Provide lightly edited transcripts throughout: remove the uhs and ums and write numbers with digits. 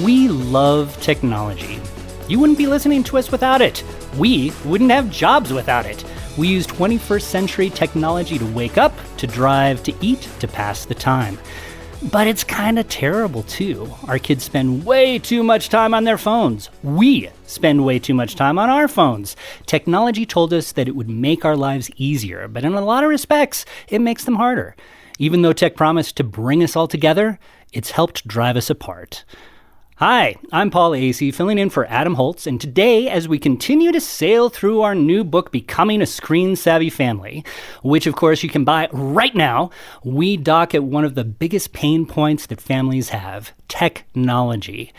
We love technology. You wouldn't be listening to us without it. We wouldn't have jobs without it. We use 21st century technology to wake up, to drive, to eat, to pass the time. But it's kind of terrible, too. Our kids spend way too much time on their phones. We spend way too much time on our phones. Technology told us that it would make our lives easier, but in a lot of respects, it makes them harder. Even though tech promised to bring us all together, it's helped drive us apart. Hi, I'm Paul Acey, filling in for Adam Holz, and today, as we continue to sail through our new book, Becoming a Screen-Savvy Family, which, of course, you can buy right now, we dock at one of the biggest pain points that families have, technology.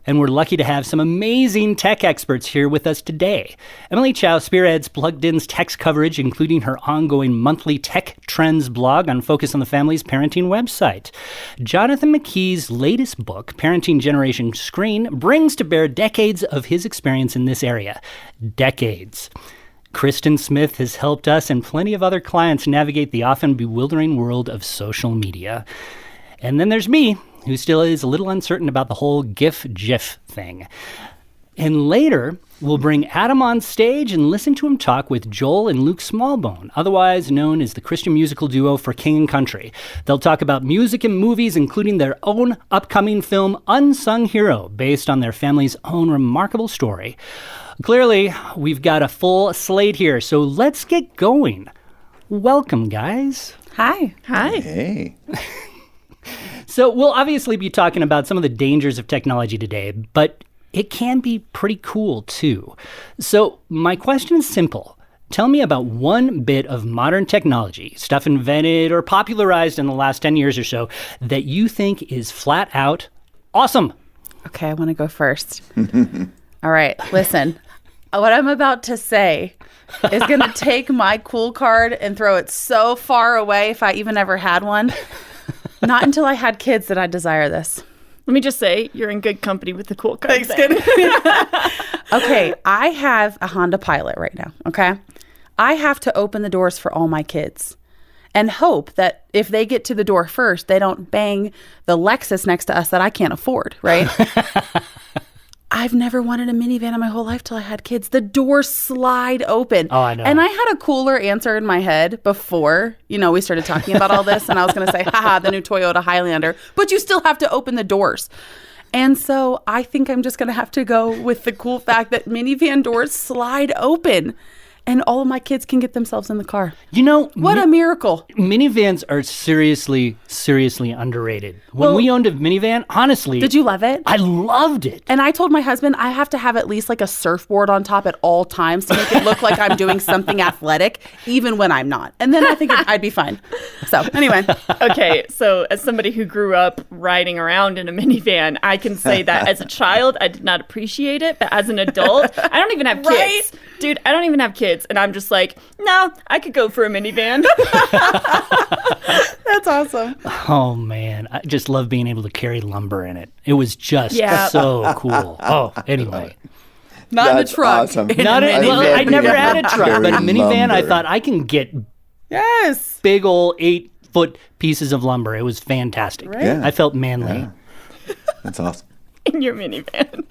And we're lucky to have some amazing tech experts here with us today. Emily Chow spearheads Plugged In's tech coverage, including her ongoing monthly tech trends blog on Focus on the Family's parenting website. Jonathan McKee's latest book, Parenting Generation Screen, brings to bear decades of his experience in this area. Decades. Kristen Smith has helped us and plenty of other clients navigate the often bewildering world of social media. And then there's me, who still is a little uncertain about the whole GIF thing. And later, we'll bring Adam on stage and listen to him talk with Joel and Luke Smallbone, otherwise known as the Christian musical duo for King and Country. They'll talk about music and movies, including their own upcoming film, Unsung Hero, based on their family's own remarkable story. Clearly, we've got a full slate here, so let's get going. Welcome, guys. Hi. Hey. So we'll obviously be talking about some of the dangers of technology today, but it can be pretty cool too. So my question is simple. Tell me about one bit of modern technology, stuff invented or popularized in the last 10 years or so, that you think is flat out awesome. Okay, I want to go first. All right, listen. What I'm about to say is going to take my cool card and throw it so far away if I even ever had one. Not until I had kids did I desire this. Let me just say, you're in good company with the cool card. Thanks, kid. Okay, I have a Honda Pilot right now, okay? I have to open the doors for all my kids and hope that if they get to the door first, they don't bang the Lexus next to us that I can't afford, right? I've never wanted a minivan in my whole life till I had kids. The doors slide open. Oh, I know. And I had a cooler answer in my head before, we started talking about all this. And I was going to say, haha, the new Toyota Highlander. But you still have to open the doors. And so I think I'm just going to have to go with the cool fact that minivan doors slide open. And all of my kids can get themselves in the car. What a miracle. Minivans are seriously underrated. When we owned a minivan, honestly. Did you love it? I loved it. And I told my husband I have to have at least like a surfboard on top at all times to make it look like I'm doing something athletic, even when I'm not. And then I think I'd be fine. So anyway. Okay, so as somebody who grew up riding around in a minivan, I can say that as a child, I did not appreciate it. But as an adult, I don't even have kids. Right? Dude, I don't even have kids. And I'm just like, no, I could go for a minivan. That's awesome. Oh, man. I just love being able to carry lumber in it. It was just so cool. Oh, anyway. Not in a truck. Awesome. I never had a truck, but a minivan, lumber. I thought I can get big old 8-foot pieces of lumber. It was fantastic. Right? Yeah. I felt manly. Yeah. That's awesome. In your minivan.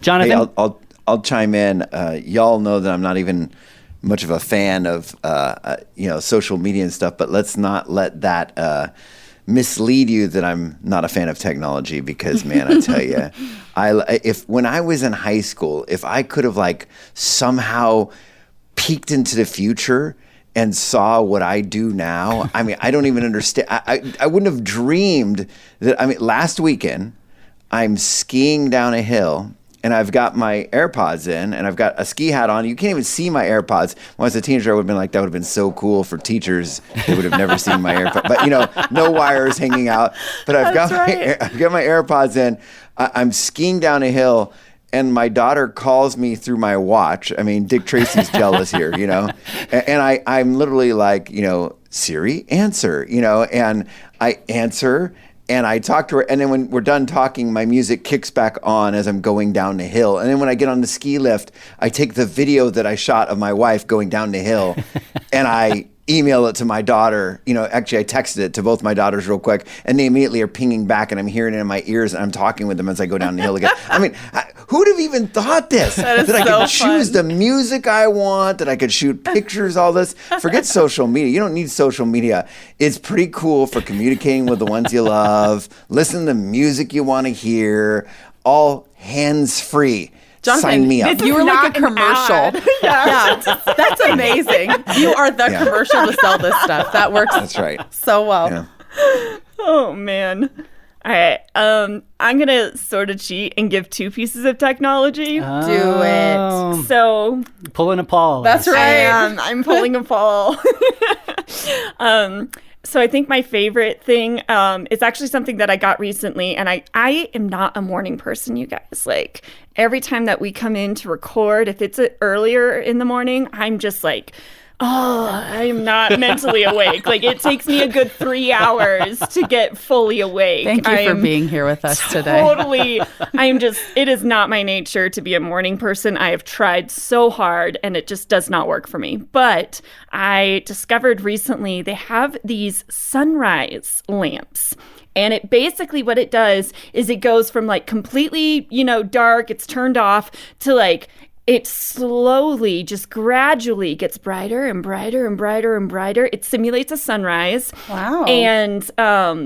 Jonathan? Hey, I'll chime in. Y'all know that I'm not even much of a fan of social media and stuff, but let's not let that mislead you that I'm not a fan of technology, because man, I tell you, when I was in high school, if I could have somehow peeked into the future and saw what I do now, I don't even understand. I wouldn't have dreamed that. Last weekend I'm skiing down a hill. And I've got my AirPods in, and I've got a ski hat on. You can't even see my AirPods. When I was a teenager, I would have been like, that would have been so cool for teachers. They would have never seen my AirPods. But, no wires hanging out. But I've got my AirPods in. I'm skiing down a hill, and my daughter calls me through my watch. Dick Tracy's jealous here, And I'm literally like, Siri, answer, and I answer. And I talk to her, and then when we're done talking, my music kicks back on as I'm going down the hill. And then when I get on the ski lift, I take the video that I shot of my wife going down the hill, and I email it to my daughter. Actually, I texted it to both my daughters real quick, and they immediately are pinging back, and I'm hearing it in my ears, and I'm talking with them as I go down the hill again. I mean, who'd have even thought this? That I could choose the music I want, that I could shoot pictures, all this. Forget social media. You don't need social media. It's pretty cool for communicating with the ones you love, listen to music you want to hear, all hands-free. Jonathan, sign me up. You were like a commercial. Yeah, that's amazing. You are the commercial to sell this stuff. That works. That's right. So well. Yeah. Oh, man. All right. I'm going to sort of cheat and give 2 pieces of technology. Do it. So Pulling a Paul. That's right. I'm pulling a Paul. So I think my favorite thing is actually something that I got recently, and I am not a morning person, you guys. Like, every time that we come in to record, if it's earlier in the morning, I'm just like, oh, I am not mentally awake. Like, it takes me a good 3 hours to get fully awake. Thank you for being here with us today. Totally. It is not my nature to be a morning person. I have tried so hard and it just does not work for me. But I discovered recently they have these sunrise lamps. And it basically what it does is it goes from like completely, dark, it's turned off, to like it slowly, just gradually gets brighter and brighter and brighter and brighter. It simulates a sunrise. Wow. And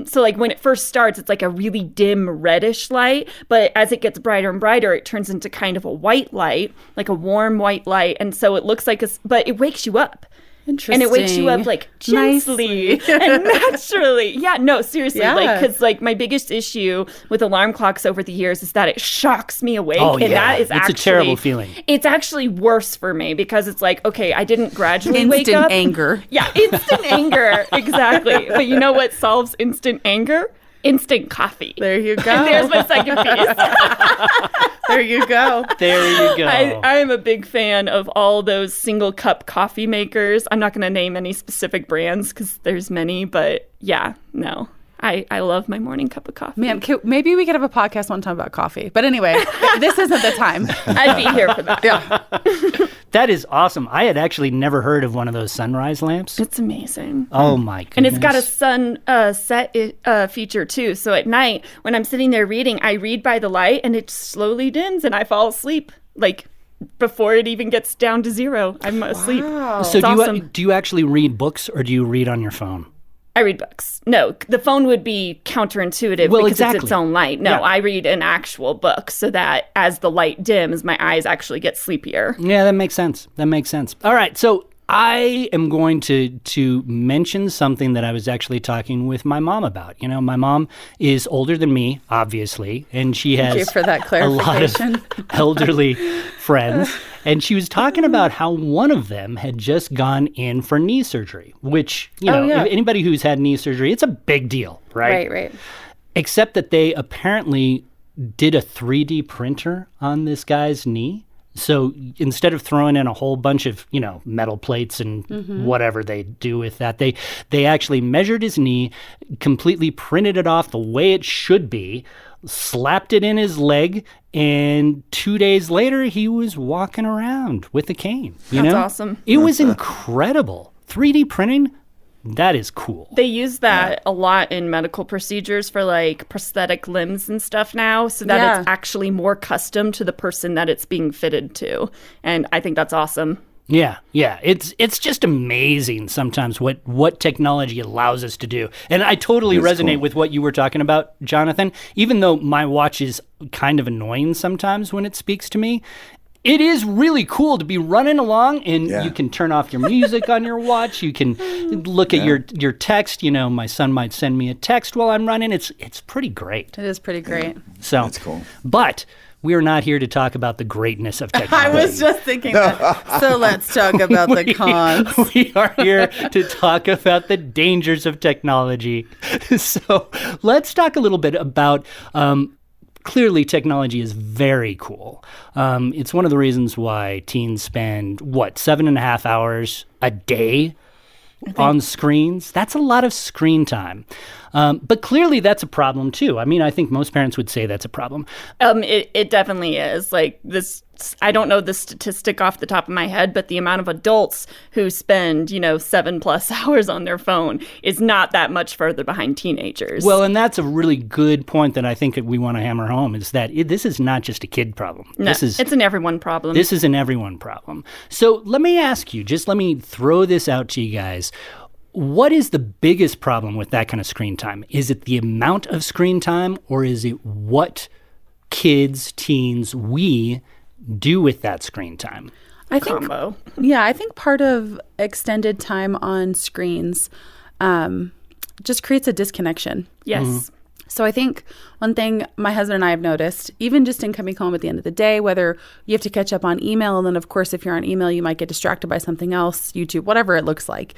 so like when it first starts, it's like a really dim reddish light. But as it gets brighter and brighter, it turns into kind of a white light, like a warm white light. And so it looks like but it wakes you up. Interesting. And it wakes you up like gently and naturally. Yeah, no, seriously. Yeah. Because like my biggest issue with alarm clocks over the years is that it shocks me awake. Oh, and that is it's a terrible feeling. It's actually worse for me because it's like, okay, I didn't gradually wake up. Instant anger. Yeah, instant anger. Exactly. But you know what solves instant anger? Instant coffee. There you go. There's my second piece. There you go. There you go. I am a big fan of all those single cup coffee makers. I'm not going to name any specific brands because there's many, but yeah, no. I love my morning cup of coffee. Man, maybe we could have a podcast one time about coffee. But anyway, this isn't the time. I'd be here for that. Yeah. That is awesome. I had actually never heard of one of those sunrise lamps. It's amazing. Oh, my goodness. And it's got a sun set feature, too. So at night, when I'm sitting there reading, I read by the light, and it slowly dims, and I fall asleep, like, before it even gets down to 0. I'm asleep. Wow. So It's do you actually read books, or do you read on your phone? I read books. No, the phone would be counterintuitive because it's its own light. No, Yeah. I read an actual book so that as the light dims, my eyes actually get sleepier. Yeah, that makes sense. All right, so I am going to mention something that I was actually talking with my mom about. My mom is older than me, obviously, and she has Thank you for that a lot of clarification. elderly friends. And she was talking about how one of them had just gone in for knee surgery, which, yeah. if anybody who's had knee surgery, it's a big deal, right? Right. Except that they apparently did a 3D printer on this guy's knee. So instead of throwing in a whole bunch of, metal plates and whatever they do with that, they actually measured his knee, completely printed it off the way it should be, slapped it in his leg, and 2 days later, he was walking around with a cane. That's awesome. It was incredible. 3D printing, that is cool. They use that a lot in medical procedures for like prosthetic limbs and stuff now, so that it's actually more custom to the person that it's being fitted to. And I think that's awesome. Yeah. It's just amazing sometimes what technology allows us to do. And I totally resonate with what you were talking about, Jonathan. Even though my watch is kind of annoying sometimes when it speaks to me, it is really cool to be running along and you can turn off your music on your watch. You can look at your text. My son might send me a text while I'm running. It's pretty great. It is pretty great. So That's cool. But we are not here to talk about the greatness of technology. I was just thinking that. So let's talk about the cons. We are here to talk about the dangers of technology. So let's talk a little bit about clearly technology is very cool. It's one of the reasons why teens spend, 7.5 hours a day on screens? That's a lot of screen time. But clearly that's a problem too. I mean, I think most parents would say that's a problem. It definitely is. Like this, I don't know the statistic off the top of my head, but the amount of adults who spend, 7+ hours on their phone is not that much further behind teenagers. Well, and that's a really good point that I think we want to hammer home is that this is not just a kid problem. No, it's an everyone problem. This is an everyone problem. So let me ask you, let me throw this out to you guys. What is the biggest problem with that kind of screen time? Is it the amount of screen time, or is it what kids, teens, we do with that screen time? I think, combo. Yeah, I think part of extended time on screens just creates a disconnection. Yes. Mm-hmm. So I think one thing my husband and I have noticed, even just in coming home at the end of the day, whether you have to catch up on email, and then of course, if you're on email, you might get distracted by something else, YouTube, whatever it looks like.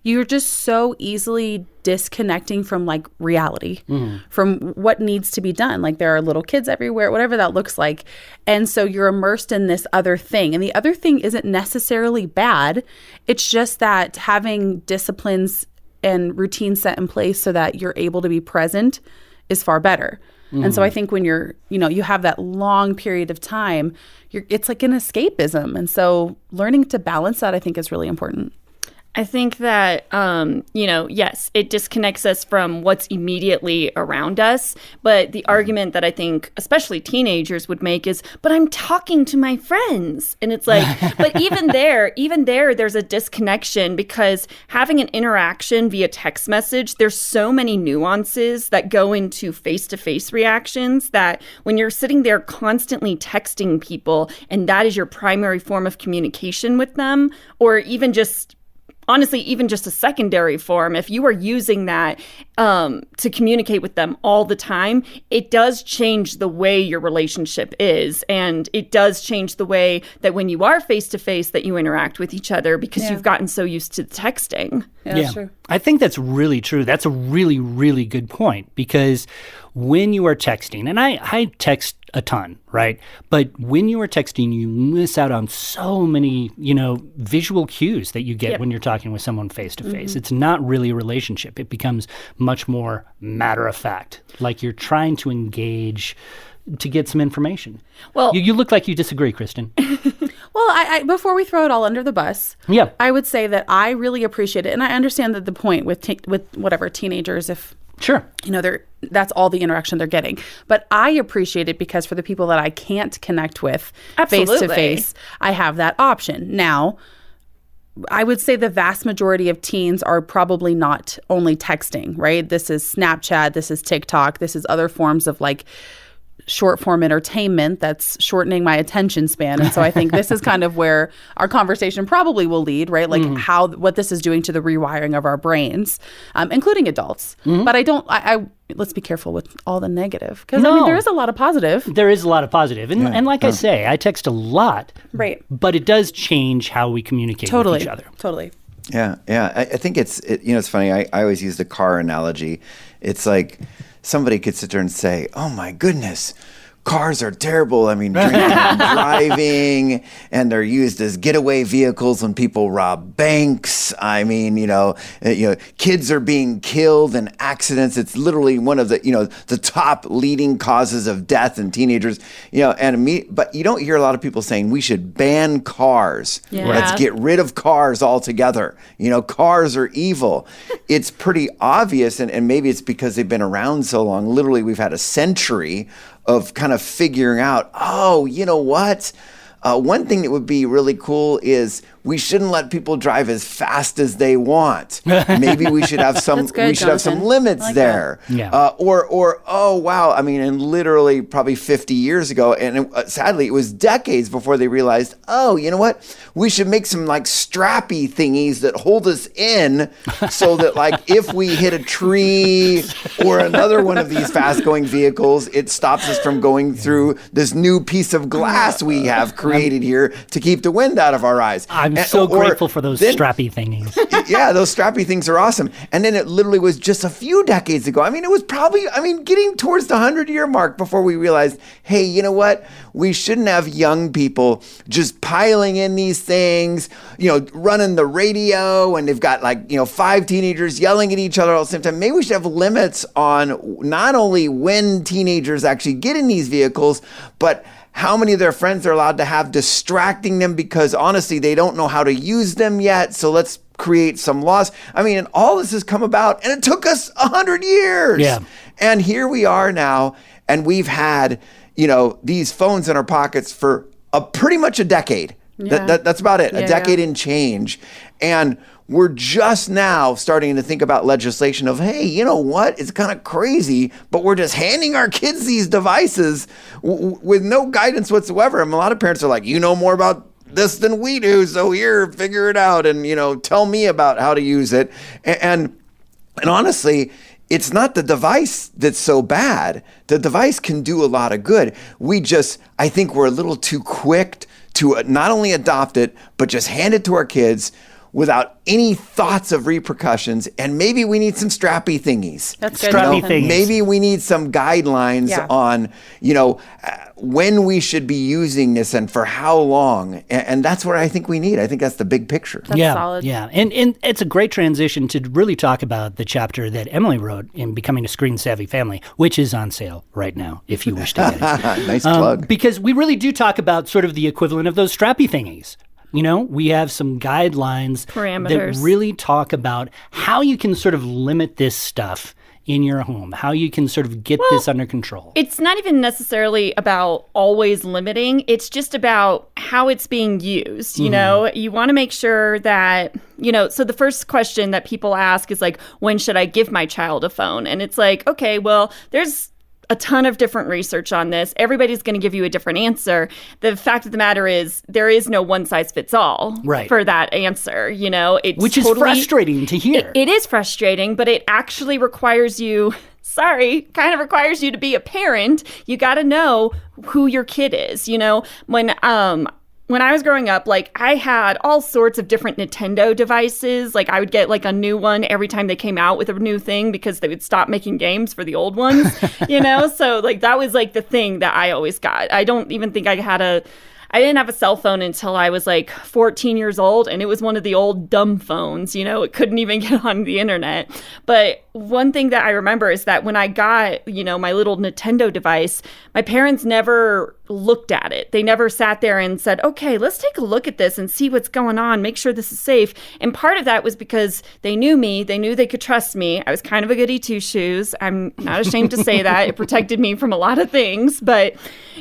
You're just so easily disconnecting from like reality, from what needs to be done. Like there are little kids everywhere, whatever that looks like. And so you're immersed in this other thing. And the other thing isn't necessarily bad. It's just that having disciplines and routines set in place so that you're able to be present is far better. And so I think when you're, you have that long period of time, it's like an escapism. And so learning to balance that, I think, is really important. I think that, yes, it disconnects us from what's immediately around us. But the argument that I think especially teenagers would make is, but I'm talking to my friends. And it's like, but even there's a disconnection, because having an interaction via text message, there's so many nuances that go into face-to-face reactions that when you're sitting there constantly texting people and that is your primary form of communication with them, or even just honestly, even just a secondary form, if you are using that to communicate with them all the time, it does change the way your relationship is. And it does change the way that when you are face-to-face that you interact with each other, because you've gotten so used to texting. Yeah, that's true. I think that's really true. That's a really, really good point, because when you are texting, and I text a ton, right? But when you are texting, you miss out on so many, visual cues that you get when you're talking with someone face to face. It's not really a relationship. It becomes much more matter of fact, like you're trying to engage to get some information. Well, you look like you disagree, Kristen. Well, I before we throw it all under the bus, I would say that I really appreciate it, and I understand that the point with whatever teenagers, if sure, that's all the interaction they're getting. But I appreciate it because for the people that I can't connect with face to face, I have that option. Now, I would say the vast majority of teens are probably not only texting, right? This is Snapchat, this is TikTok, this is other forms of like short form entertainment that's shortening my attention span. And so I think this is kind of where our conversation probably will lead, right? Like what this is doing to the rewiring of our brains, including adults. But I let's be careful with all the negative, because there is a lot of positive. There is a lot of positive. And like I say, I text a lot, right? But it does change how we communicate with each other. Totally. Yeah. I think it's funny. I always use the car analogy. It's like somebody could sit there and say, oh my goodness, cars are terrible. I mean, drinking and driving, and they're used as getaway vehicles when people rob banks. I mean, kids are being killed in accidents. It's literally one of the top leading causes of death in teenagers. But you don't hear a lot of people saying we should ban cars. Yeah. Let's get rid of cars altogether. Cars are evil. It's pretty obvious, and maybe it's because they've been around so long. Literally, we've had a century of kind of figuring out, you know what? One thing that would be really cool is we shouldn't let people drive as fast as they want. Maybe we should have some limits like there. Yeah. Or oh wow, I mean, and literally probably 50 years ago, and sadly it was decades before they realized, you know what? We should make some like strappy thingies that hold us in, so that like if we hit a tree or another one of these fast-going vehicles, it stops us from going through this new piece of glass we have created here to keep the wind out of our eyes. I'm so grateful for those strappy thingies. Yeah, those strappy things are awesome. And then it literally was just a few decades ago. I mean, it was probably, getting towards the 100-year mark before we realized, hey, you know what? We shouldn't have young people just piling in these things, running the radio, and they've got 5 teenagers yelling at each other all at the same time. Maybe we should have limits on not only when teenagers actually get in these vehicles, but how many of their friends they're allowed to have distracting them, because honestly, they don't know how to use them yet. So let's create some laws. And all this has come about, and it took us 100 years. Yeah. And here we are now, and we've had, these phones in our pockets for pretty much a decade. Yeah. That's about it. A decade and change. And we're just now starting to think about legislation of, hey, you know what? It's kind of crazy, but we're just handing our kids these devices with no guidance whatsoever. And a lot of parents are like, you know more about this than we do, so here, figure it out, and tell me about how to use it. And honestly, it's not the device that's so bad. The device can do a lot of good. I think we're a little too quick to not only adopt it, but just hand it to our kids without any thoughts of repercussions. And maybe we need some strappy thingies. That's good. Strappy thingies. Maybe we need some guidelines on, when we should be using this and for how long. And that's what I think we need. I think that's the big picture. That's solid. Yeah. And it's a great transition to really talk about the chapter that Emily wrote in Becoming a Screen Savvy Family, which is on sale right now, if you wish to get it. Nice plug. Because we really do talk about sort of the equivalent of those strappy thingies. We have some guidelines parameters that really talk about how you can sort of limit this stuff in your home, how you can sort of get this under control. It's not even necessarily about always limiting. It's just about how it's being used. You want to make sure that, so the first question that people ask is like, when should I give my child a phone? And it's like, okay, well, there's a ton of different research on this. Everybody's going to give you a different answer. The fact of the matter is there is no one size fits all for that answer. Which is frustrating to hear. It is frustrating, but it actually requires you, kind of requires you to be a parent. You got to know who your kid is. When I was growing up, I had all sorts of different Nintendo devices. I would get a new one every time they came out with a new thing because they would stop making games for the old ones, So that was the thing that I always got. I don't even think I didn't have a cell phone until I was 14 years old, and it was one of the old dumb phones, it couldn't even get on the internet. But one thing that I remember is that when I got, my little Nintendo device, my parents never looked at it. They never sat there and said, okay, let's take a look at this and see what's going on, make sure this is safe. And part of that was because they knew me, they knew they could trust me. I was kind of a goody two-shoes. I'm not ashamed to say that. It protected me from a lot of things. But,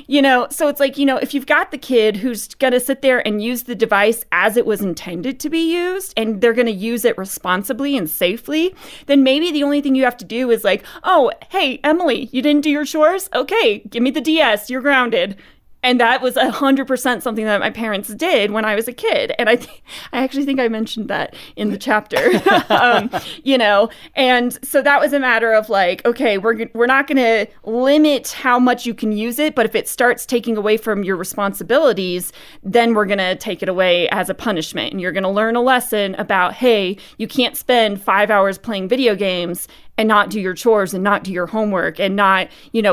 so it's if you've got the kid who's going to sit there and use the device as it was intended to be used, and they're going to use it responsibly and safely, then maybe the only thing you have to do is oh, hey, Emily, you didn't do your chores? Okay, give me the DS, you're grounded. And that was 100% something that my parents did when I was a kid. And I actually think I mentioned that in the chapter, and so that was a matter of okay, we're not going to limit how much you can use it, but if it starts taking away from your responsibilities, then we're going to take it away as a punishment. And you're going to learn a lesson about, hey, you can't spend 5 hours playing video games and not do your chores and not do your homework and not,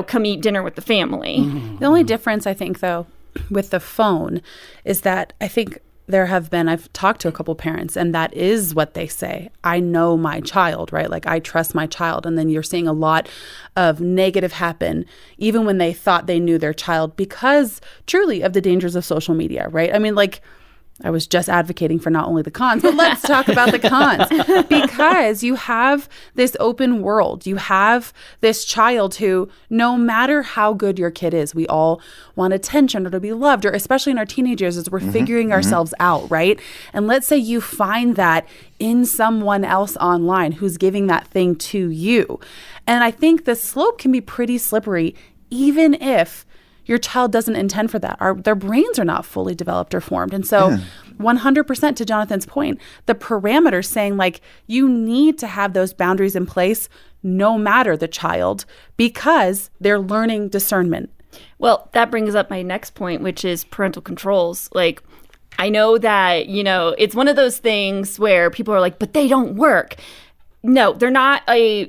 come eat dinner with the family. Mm-hmm. The only difference, I think, though, with the phone is that I think I've talked to a couple parents, and that is what they say. I know my child, right? I trust my child. And then you're seeing a lot of negative happen, even when they thought they knew their child, because truly of the dangers of social media, right? I was just advocating for not only the cons, but let's talk about the cons. Because you have this open world. You have this child who, no matter how good your kid is, we all want attention or to be loved, or especially in our teenagers as we're figuring ourselves out, right? And let's say you find that in someone else online who's giving that thing to you. And I think the slope can be pretty slippery, even if your child doesn't intend for that. Their brains are not fully developed or formed. And so 100% to Jonathan's point, the parameters saying you need to have those boundaries in place no matter the child, because they're learning discernment. Well, that brings up my next point, which is parental controls. I know that, it's one of those things where people are like, but they don't work. No, they're not a,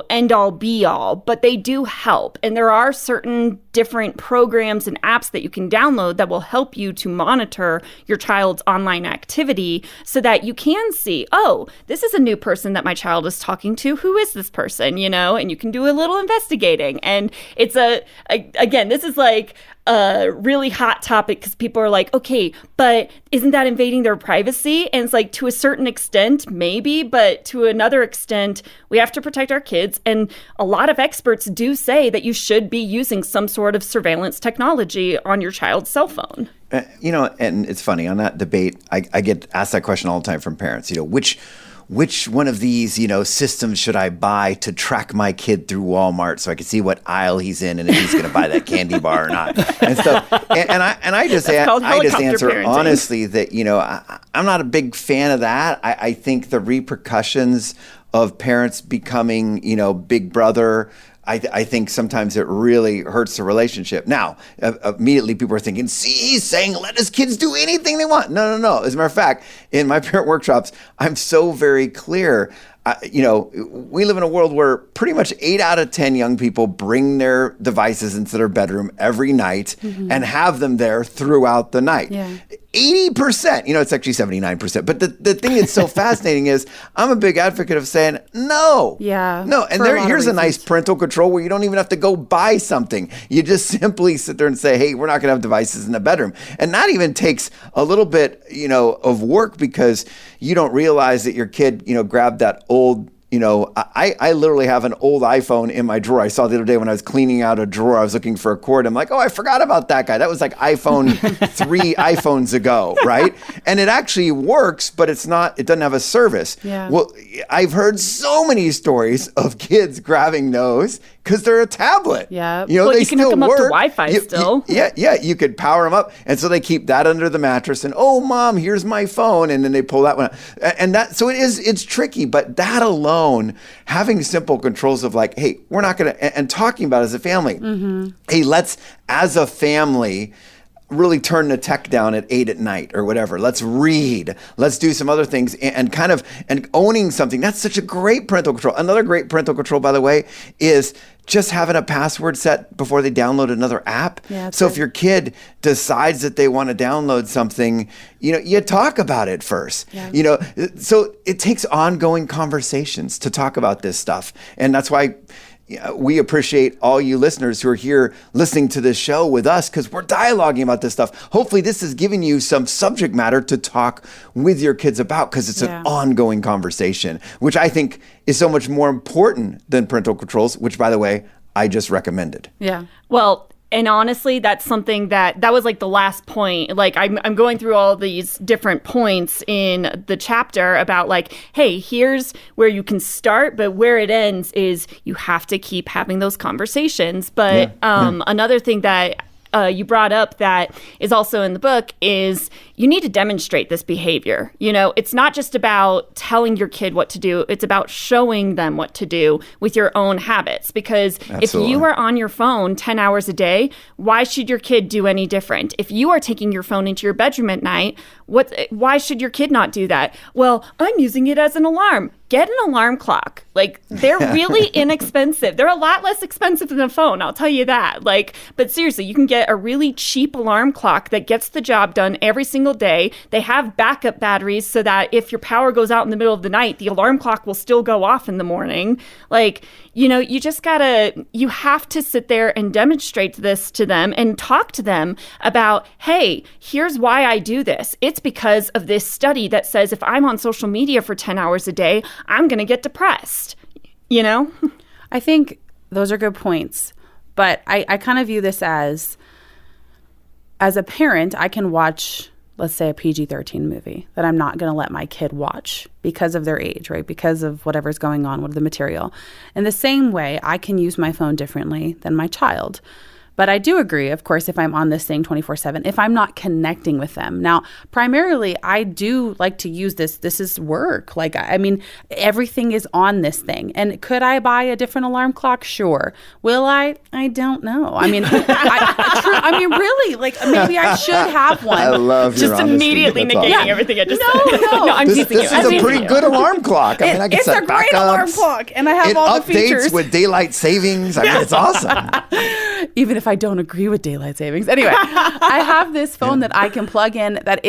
end all be all, but they do help. And there are certain different programs and apps that you can download that will help you to monitor your child's online activity so that you can see, oh, this is a new person that my child is talking to. Who is this person? And you can do a little investigating. And it's again, this is like a really hot topic because people are like, okay, but isn't that invading their privacy? And it's like, to a certain extent, maybe, but to another extent, we have to protect our kids. And a lot of experts do say that you should be using some sort of surveillance technology on your child's cell phone. And it's funny, on that debate, I get asked that question all the time from parents, which one of these, systems should I buy to track my kid through Walmart so I can see what aisle he's in and if he's going to buy that candy bar or not? And so, and I just answer parenting. Honestly that, I'm not a big fan of that. I think the repercussions of parents becoming, big brother, I think sometimes it really hurts the relationship. Now, immediately people are thinking, see, he's saying let his kids do anything they want. No. As a matter of fact, in my parent workshops, I'm so very clear. We live in a world where pretty much 8 out of 10 young people bring their devices into their bedroom every night and have them there throughout the night. Yeah. 80%, it's actually 79%. But the thing that's so fascinating is I'm a big advocate of saying no. Yeah. No. And here's a nice parental control where you don't even have to go buy something. You just simply sit there and say, hey, we're not going to have devices in the bedroom. And that even takes a little bit, of work because you don't realize that your kid, grabbed that old, I literally have an old iPhone in my drawer. I saw the other day when I was cleaning out a drawer, I was looking for a cord. I'm like, oh, I forgot about that guy. That was like iPhone 3 iPhones ago, right? And it actually works, but it doesn't have a service. Yeah. Well, I've heard so many stories of kids grabbing those because they're a tablet. Yeah. They can hook them up to Wi-Fi still. You could power them up. And so they keep that under the mattress and, oh, Mom, here's my phone. And then they pull that one out. And so it's tricky, but that alone, having simple controls of like, hey, we're not going to, and talking about it as a family. Hey, let's, as a family, really turn the tech down at 8 at night or whatever. Let's read. Let's do some other things and owning something. That's such a great parental control. Another great parental control, by the way, is just having a password set before they download another app. Yeah, so if your kid decides that they want to download something, you talk about it first. Yeah. So it takes ongoing conversations to talk about this stuff. And that's why we appreciate all you listeners who are here listening to this show with us because we're dialoguing about this stuff. Hopefully this is giving you some subject matter to talk with your kids about because it's an ongoing conversation, which I think is so much more important than parental controls, which, by the way, I just recommended. Yeah. Well, and honestly, that's something that was like the last point. Like I'm going through all these different points in the chapter about like, hey, here's where you can start, but where it ends is you have to keep having those conversations. But another thing that you brought up that is also in the book is you need to demonstrate this behavior. It's not just about telling your kid what to do. It's about showing them what to do with your own habits. Because if you are on your phone 10 hours a day, why should your kid do any different? If you are taking your phone into your bedroom at night, why should your kid not do that? Well, I'm using it as an alarm. Get an alarm clock. Like, they're really inexpensive. They're a lot less expensive than a phone, I'll tell you that. But seriously, you can get a really cheap alarm clock that gets the job done every single day. They have backup batteries so that if your power goes out in the middle of the night, the alarm clock will still go off in the morning. You have to sit there and demonstrate this to them and talk to them about, hey, here's why I do this. It's because of this study that says if I'm on social media for 10 hours a day, I'm going to get depressed, I think those are good points. But I kind of view this as a parent, I can watch, let's say, a PG-13 movie that I'm not going to let my kid watch because of their age, right? Because of whatever's going on with the material. In the same way, I can use my phone differently than my child. But I do agree, of course, if I'm on this thing 24/7, if I'm not connecting with them. Now, primarily, I do like to use this. This is work. Like, I mean, everything is on this thing. And could I buy a different alarm clock? Sure. Will I? I don't know. I mean, I mean, really, like, maybe I should have one. I love your Just honesty. immediately That's negating awesome. everything I just No, said. no. I'm This teasing you. is I'm a teasing pretty you. good alarm clock. I mean, I can It's set a great backups. alarm clock, and I have It all the updates features. with daylight savings. I mean, it's awesome. Even if I don't agree with daylight savings. Anyway, I have this phone that I can plug in that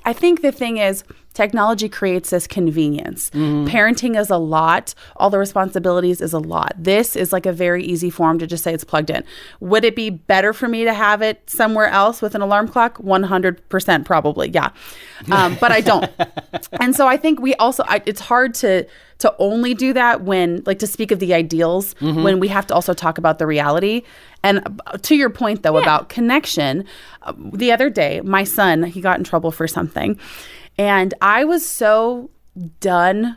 I think the thing is technology creates this convenience. Parenting is a lot. All the responsibilities is a lot. This is like a very easy form to just say it's plugged in. Would it be better for me to have it somewhere else with an alarm clock? 100% probably. Yeah. But I don't. And so I think we also, it's hard to only do that when, like, to speak of the ideals, when we have to also talk about the reality. And to your point, though, about connection, the other day, my son, he got in trouble for something. And I was so done.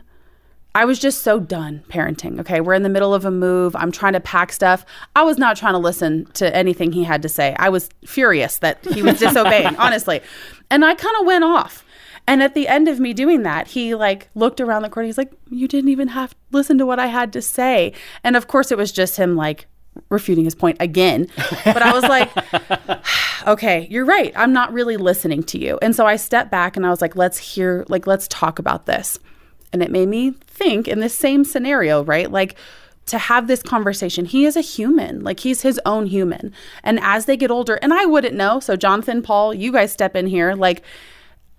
I was just so done parenting. Okay. We're in the middle of a move. I'm trying to pack stuff. I was not trying to listen to anything he had to say. I was furious that he was disobeying, honestly. And I kind of went off. And at the end of me doing that, he like looked around the corner. He's like, you didn't even have to listen to what I had to say. And of course, it was just him like refuting his point again. But I was like, okay, you're right. I'm not really listening to you. And so I stepped back and I was like, let's talk about this. And it made me think in this same scenario, right? Like, to have this conversation, he is a human, like he's his own human. And as they get older, and I wouldn't know. So Jonathan, Paul, you guys step in here, like,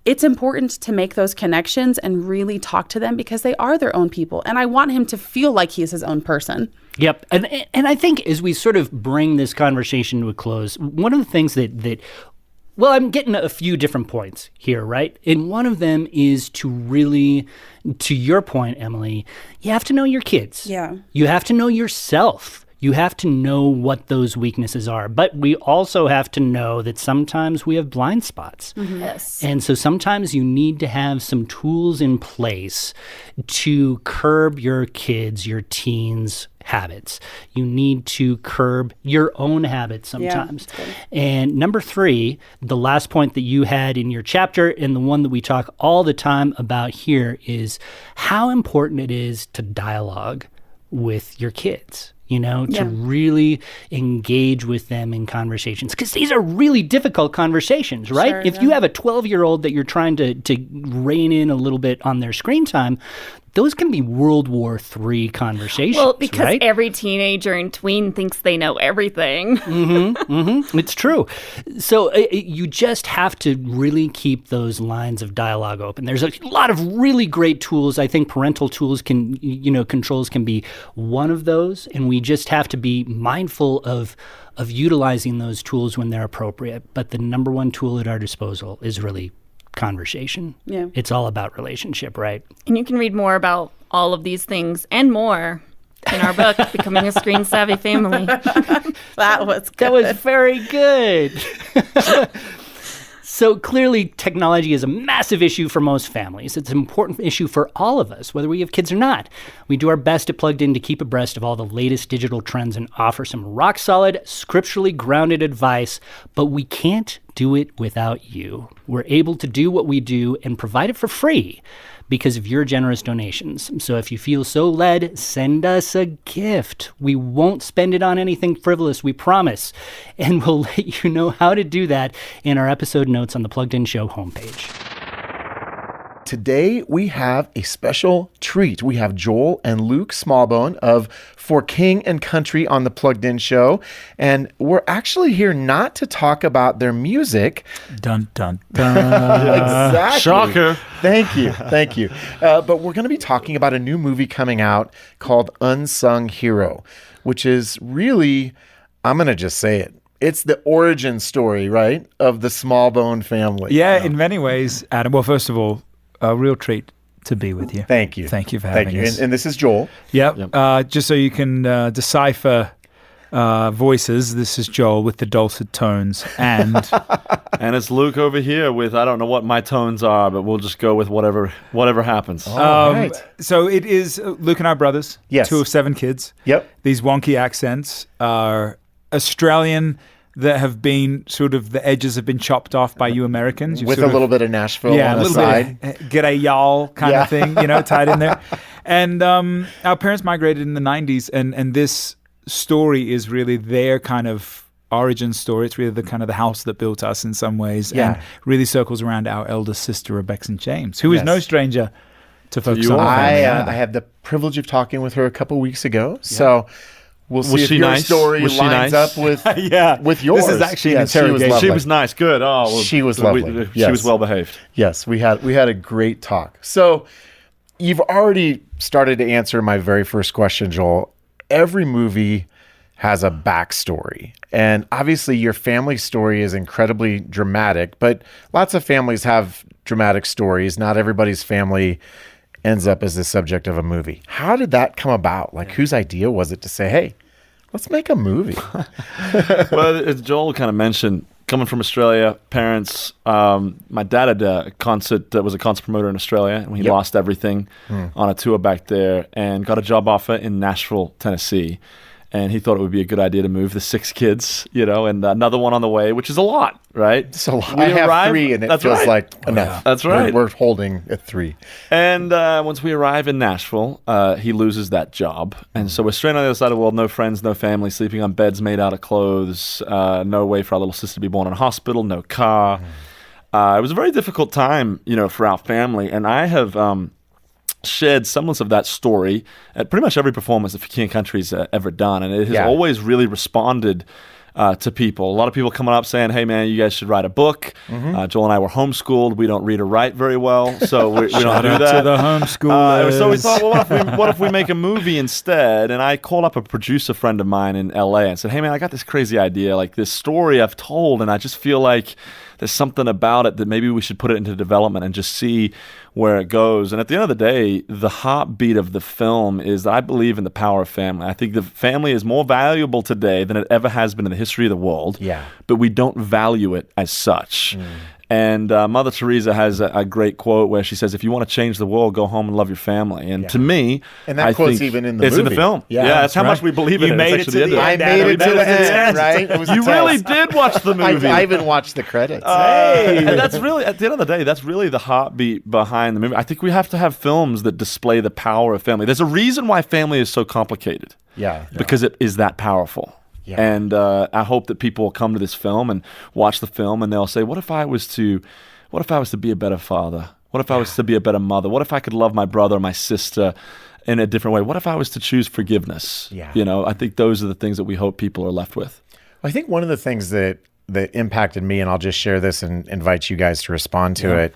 it's important to make those connections and really talk to them because they are their own people. And I want him to feel like he's his own person. Yep. And I think as we sort of bring this conversation to a close, one of the things that well, I'm getting a few different points here, right? And one of them is to really, to your point, Emily, you have to know your kids. Yeah. You have to know yourself. You have to know what those weaknesses are. But we also have to know that sometimes we have blind spots. Yes. And so sometimes you need to have some tools in place to curb your kids, your teens' habits. You need to curb your own habits sometimes. And number 3, the last point that you had in your chapter and the one that we talk all the time about here is how important it is to dialogue with your kids. To really engage with them in conversations. Because these are really difficult conversations, right? Sure, if you have a 12-year-old that you're trying to rein in a little bit on their screen time, those can be World War III conversations, Well, because right? every teenager and tween thinks they know everything. It's true. So you just have to really keep those lines of dialogue open. There's a lot of really great tools. I think parental tools controls can be one of those. And we just have to be mindful of utilizing those tools when they're appropriate. But the number one tool at our disposal is really conversation. Yeah. It's all about relationship, right? And you can read more about all of these things and more in our book, Becoming a Screen Savvy Family. That was good. That was very good. So clearly, technology is a massive issue for most families. It's an important issue for all of us, whether we have kids or not. We do our best at Plugged In to keep abreast of all the latest digital trends and offer some rock-solid, scripturally grounded advice, but we can't do it without you. We're able to do what we do and provide it for free because of your generous donations. So if you feel so led, send us a gift. We won't spend it on anything frivolous, we promise. And we'll let you know how to do that in our episode notes on the Plugged In Show homepage. Today, we have a special treat. We have Joel and Luke Smallbone of For King and Country on the Plugged In Show. And we're actually here not to talk about their music. Dun, dun, dun. Exactly. Shocker. Thank you. Thank you. But we're going to be talking about a new movie coming out called Unsung Hero, which is really, I'm going to just say it. It's the origin story, right, of the Smallbone family. Yeah, in many ways, Adam. Well, first of all, a real treat to be with you. Thank you. Thank you for having us. And this is Joel. Yep. Just so you can decipher voices, this is Joel with the dulcet tones. And and it's Luke over here with, I don't know what my tones are, but we'll just go with whatever happens. All right. So it is Luke and I brothers. Yes. 2 of 7 kids. Yep. These wonky accents are Australian. that have been sort of the edges have been chopped off by you Americans. You've With a sort of- little bit of Nashville yeah, on a the little side. bit of g'day y'all kind of thing, tied in there. And our parents migrated in the 90s, and this story is really their kind of origin story. It's really the kind of the house that built us in some ways, and really circles around our eldest sister, Rebecca St. James, who is no stranger to folks you on all. the family either. I had the privilege of talking with her a couple weeks ago, so we'll see if she your nice? story Was she lines nice? up with Yeah. with yours. This is actually an Yes, she was interrogation. lovely. She was nice. Good. Oh, well, She was lovely. She Yes. was well behaved. Yes, we had a great talk. So you've already started to answer my very first question, Joel. Every movie has a backstory. And obviously your family story is incredibly dramatic, but lots of families have dramatic stories. Not everybody's family ends up as the subject of a movie. How did that come about? Like, whose idea was it to say, hey, let's make a movie? Well, as Joel kind of mentioned, coming from Australia, parents, my dad had a concert that was a concert promoter in Australia, and he lost everything on a tour back there and got a job offer in Nashville, Tennessee. And he thought it would be a good idea to move the 6 kids, and another one on the way, which is a lot, right? It's a lot. We I have arrive- 3, and it That's feels right. like enough. That's right. We're holding at 3. And once we arrive in Nashville, he loses that job. And so we're straight on the other side of the world, no friends, no family, sleeping on beds made out of clothes, no way for our little sister to be born in a hospital, no car. It was a very difficult time, for our family. And I have shared semblance of that story at pretty much every performance that King Country's ever done. And it has always really responded to people. A lot of people coming up saying, hey, man, you guys should write a book. Joel and I were homeschooled. We don't read or write very well, so we don't do Shout out that. to the homeschoolers. So we thought, well, what if we make a movie instead? And I called up a producer friend of mine in LA and said, hey, man, I got this crazy idea, like this story I've told, and I just feel like there's something about it that maybe we should put it into development and just see where it goes. And at the end of the day, the heartbeat of the film is that I believe in the power of family. I think the family is more valuable today than it ever has been in the history of the world. Yeah. But we don't value it as such. And Mother Teresa has a great quote where she says, if you want to change the world, go home and love your family. And to me, And that I quote's think even in the it's in the movie. film. Yeah, that's that's how much right. we believe You in it. made It's it to actually the end. end. I made it That to was the a end, test. right? It was a You really test. did watch the movie. I even watched the credits. And that's really, at the end of the day, that's really the heartbeat behind the movie. I think we have to have films that display the power of family. There's a reason why family is so complicated. Yeah. Because it is that powerful. Yeah. And I hope that people will come to this film and watch the film and they'll say, what if I was to be a better father? What if I was to be a better mother? What if I could love my brother or my sister in a different way? What if I was to choose forgiveness? Yeah. I think those are the things that we hope people are left with. I think one of the things that impacted me, and I'll just share this and invite you guys to respond to it.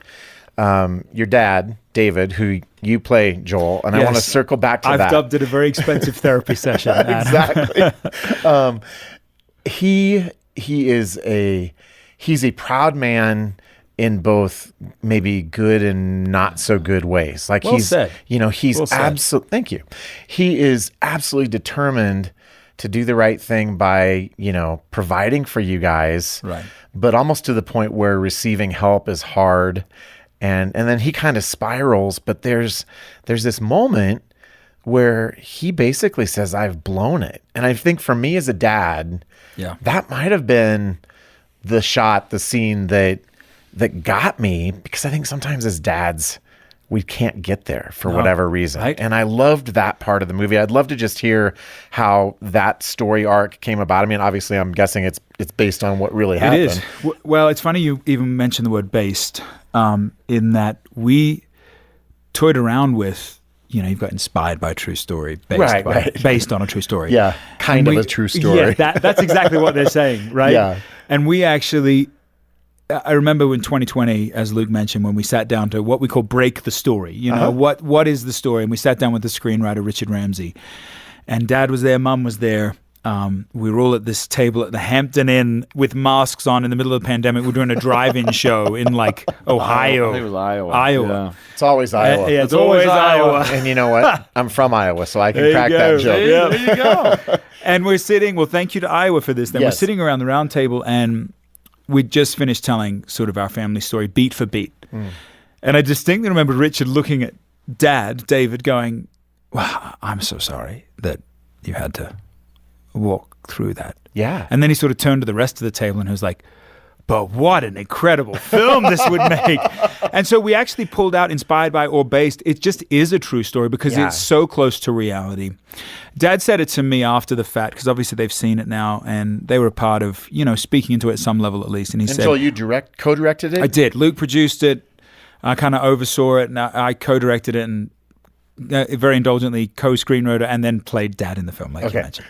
Your dad, David, who you play, Joel, and I want to Yes. circle back to I've that. dubbed it a very expensive therapy session. Exactly. He's a proud man in both maybe good and not so good ways. Like Well said. He's Well said. absolutely, thank you. He is absolutely determined to do the right thing by, providing for you guys. Right. But almost to the point where receiving help is hard. And then he kind of spirals, but there's this moment where he basically says, I've blown it. And I think for me as a dad, that might have been the scene that got me, because I think sometimes as dads, we can't get there for whatever reason. Right. And I loved that part of the movie. I'd love to just hear how that story arc came about. I mean, obviously, I'm guessing it's based on what really happened. It is. Well, it's funny you even mentioned the word based, in that we toyed around with, you've got inspired by a true story, based on a true story. Yeah, kind And of a true story. Yeah, that's exactly what they're saying, right? Yeah. And we actually, I remember in 2020, as Luke mentioned, when we sat down to what we call break the story. What is the story? And we sat down with the screenwriter, Richard Ramsey. And Dad was there, Mum was there. We were all at this table at the Hampton Inn with masks on in the middle of the pandemic. We're doing a drive-in show in Ohio. I think it was Iowa. Iowa. Yeah. It's always Iowa. Yeah, it's always Iowa. And you know what? I'm from Iowa, so I can There you crack go. that joke. Yeah. There you go. And we're sitting, well, thank you to Iowa for this. Then Yes. we're sitting around the round table and we'd just finished telling sort of our family story beat for beat. And I distinctly remember Richard looking at Dad, David, going, well, I'm so sorry that you had to walk through that. Yeah. And then he sort of turned to the rest of the table and he was like, but what an incredible film this would make. And so we actually pulled out inspired by or based. It just is a true story because it's so close to reality. Dad said it to me after the fact, because obviously they've seen it now and they were a part of, speaking into it at some level at least. And he said, Joel, you co-directed it? I did. Luke produced it. I kind of oversaw it and I co-directed it and very indulgently co-screenwrote and then played Dad in the film, like you mentioned.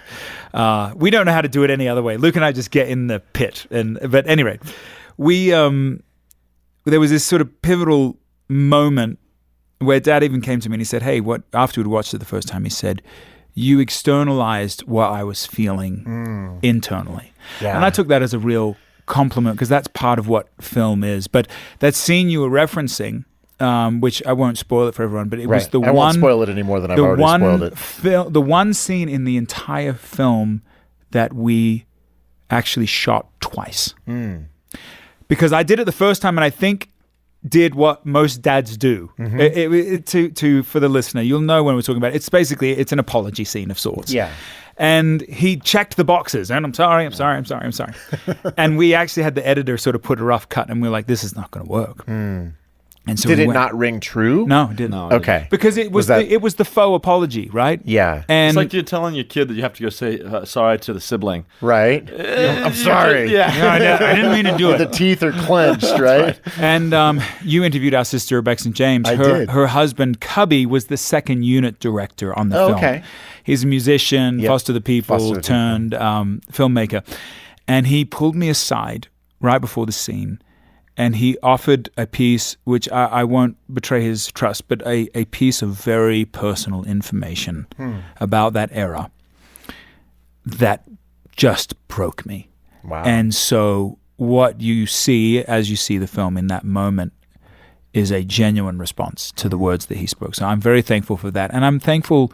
We don't know how to do it any other way. Luke and I just get in the pit. But anyway, there was this sort of pivotal moment where Dad even came to me and he said, hey, after we'd watched it the first time, he said, you externalized what I was feeling internally. Yeah. And I took that as a real compliment because that's part of what film is. But that scene you were referencing, which I won't spoil it for everyone, but it was the one. I won't spoil it any more than I've already spoiled it. The one scene in the entire film that we actually shot twice. Because I did it the first time, and I think did what most dads do. For the listener, you'll know when we're talking about it. It's an apology scene of sorts. Yeah. And he checked the boxes, and I'm sorry. And we actually had the editor sort of put a rough cut, and we were like, this is not going to work. And so did it not ring true? No, it didn't. No, okay. Because it was the faux apology, right? Yeah. And it's like you're telling your kid that you have to go say sorry to the sibling. Right. I'm sorry. Yeah. I didn't mean to do it. The teeth are clenched, right? And you interviewed our sister, Rebecca St. James. I did. Her husband, Cubby, was the second unit director on the film. Okay. He's a musician, Foster the People turned filmmaker. And he pulled me aside right before the scene. And he offered a piece, which I won't betray his trust, but a piece of very personal information about that era that just broke me. Wow. And so what you see as you see the film in that moment is a genuine response to the words that he spoke. So I'm very thankful for that. And I'm thankful,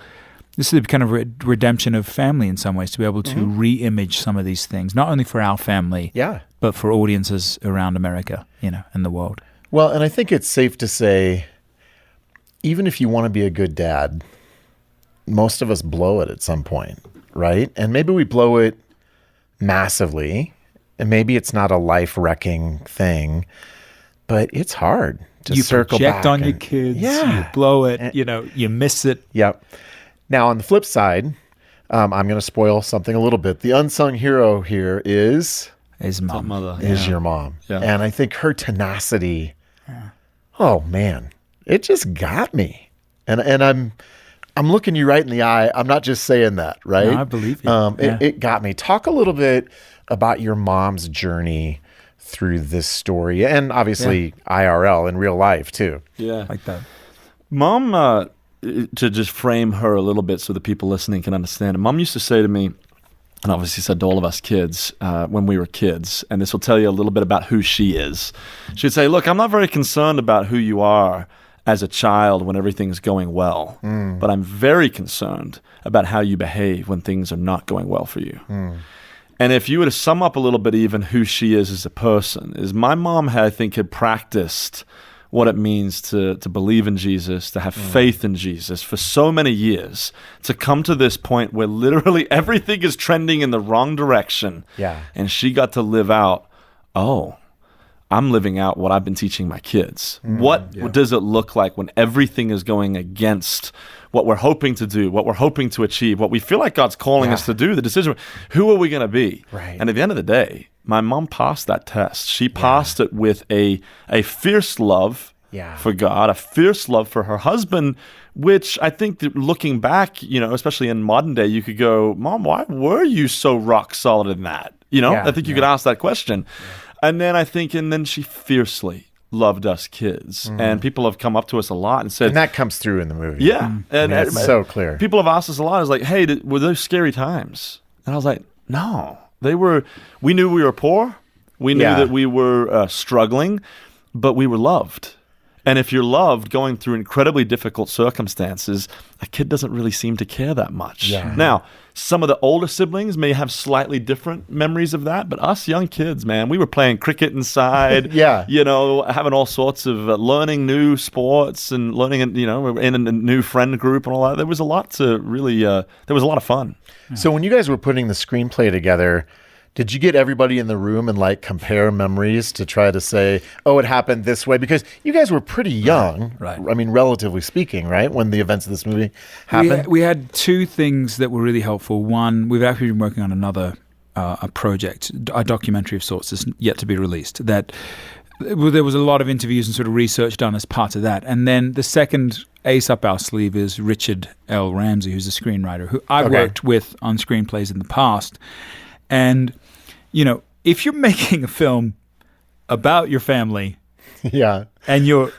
this is a kind of redemption of family in some ways, to be able to re-image some of these things, not only for our family, but for audiences around America, and the world. Well, and I think it's safe to say, even if you want to be a good dad, most of us blow it at some point, right? And maybe we blow it massively, and maybe it's not a life-wrecking thing, but it's hard to circle back. You project on your kids, you blow it, you miss it. Yep. Now, on the flip side, I'm going to spoil something a little bit. The unsung hero here is mom. Mother. Is your mom. Yeah. And I think her tenacity, oh man, it just got me. And I'm looking you right in the eye. I'm not just saying that, right? No, I believe you. It got me. Talk a little bit about your mom's journey through this story, and obviously IRL in real life too. Yeah. Like that. Mom, to just frame her a little bit so the people listening can understand it, Mom used to say to me, and obviously said to all of us kids when we were kids, and this will tell you a little bit about who she is. She'd say, look, I'm not very concerned about who you are as a child when everything's going well, but I'm very concerned about how you behave when things are not going well for you. And if you were to sum up a little bit even who she is as a person, is my mom, I think, had practiced what it means to believe in Jesus, to have faith in Jesus for so many years, to come to this point where literally everything is trending in the wrong direction. Yeah. And she got to live out, I'm living out what I've been teaching my kids. What does it look like when everything is going against what we're hoping to do, what we're hoping to achieve, what we feel like God's calling us to do, the decision, who are we going to be? Right. And at the end of the day, my mom passed that test. She passed it with a fierce love for God, a fierce love for her husband, which I think that looking back, especially in modern day, you could go, Mom, why were you so rock solid in that? I think you could ask that question. And then she fiercely loved us kids. And people have come up to us a lot and said... And that comes through in the movie. Yeah. And it's so clear. People have asked us a lot, like, hey, were those scary times? And I was like, no. We knew we were poor. We knew that we were struggling, but we were loved. And if you're loved going through incredibly difficult circumstances, a kid doesn't really seem to care that much. Yeah. Now, some of the older siblings may have slightly different memories of that, but us young kids, man, we were playing cricket inside. Yeah. You know, having all sorts of learning new sports and learning, you know, in a new friend group and all that. There was a lot to really, there was a lot of fun. So when you guys were putting the screenplay together, did you get everybody in the room and like compare memories to try to say, oh, it happened this way? Because you guys were pretty young, Right. I mean, relatively speaking, right? When the events of this movie happened. We had two things that were really helpful. One, we've actually been working on another a project, a documentary of sorts that's yet to be released. That there was a lot of interviews and sort of research done as part of that. And then the second ace up our sleeve is Richard L. Ramsey, who's a screenwriter who I've worked with on screenplays in the past. And, you know, if you're making a film about your family Yeah. and you're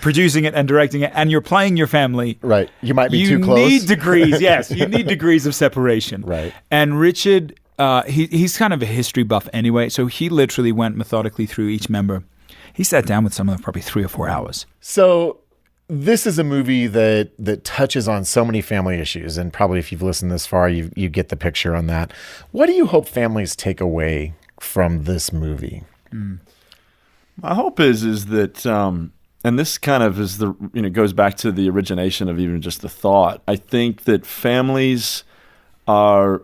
producing it and directing it and you're playing your family, Right. You might be too you close. need degrees. Yes, you need degrees of separation. Right. And Richard, he's kind of a history buff anyway, so he literally went methodically through each member. He sat down with some of them probably 3 or 4 hours. So this is a movie that touches on so many family issues, and probably if you've listened this far, you get the picture on that. What do you hope families take away from this movie? My hope is that, and this kind of is goes back to the origination of even just the thought. I think that families are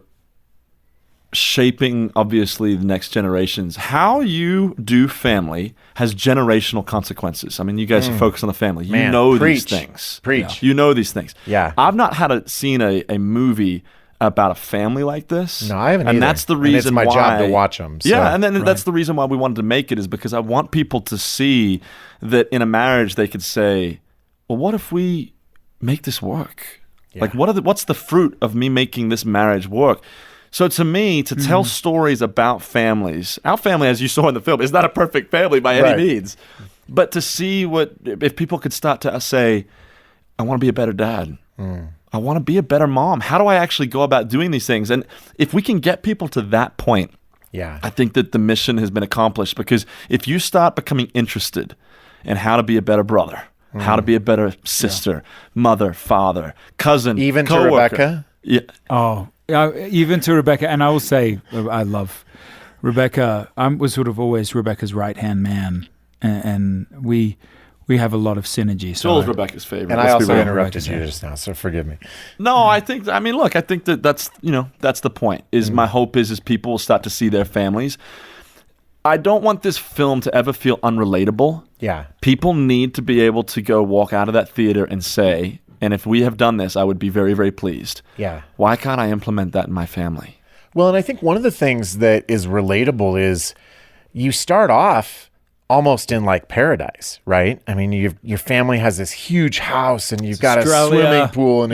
shaping, obviously, the next generations. How you do family has generational consequences. I mean, you guys are focused on the family. You know these things. Preach. You know these things. Yeah. I've not seen a movie about a family like this. No, I haven't and either. that's the And reason it's my why, job to watch them. So. Yeah, and then that's the reason why we wanted to make it, is because I want people to see that in a marriage they could say, well, what if we make this work? Yeah. Like, what's the fruit of me making this marriage work? So to me, to tell stories about families, our family, as you saw in the film, is not a perfect family by any means. But to see if people could start to say, I want to be a better dad. I want to be a better mom. How do I actually go about doing these things? And if we can get people to that point, I think that the mission has been accomplished. Because if you start becoming interested in how to be a better brother, how to be a better sister, mother, father, cousin, Even coworker, to Rebecca? Yeah. Oh, even to Rebecca. And I will say, I love Rebecca. I was sort of always Rebecca's right-hand man. And we have a lot of synergy. So Joel's Rebecca's favorite. And I Let's be also real. interrupted you just now, so forgive me. No, I think that's the point. Is my hope is people will start to see their families. I don't want this film to ever feel unrelatable. Yeah. People need to be able to go walk out of that theater and say, and if we have done this, I would be very, very pleased. Yeah. Why can't I implement that in my family? Well, and I think one of the things that is relatable is you start off almost in like paradise, right? I mean, your family has this huge house and you've got Australia. a swimming pool and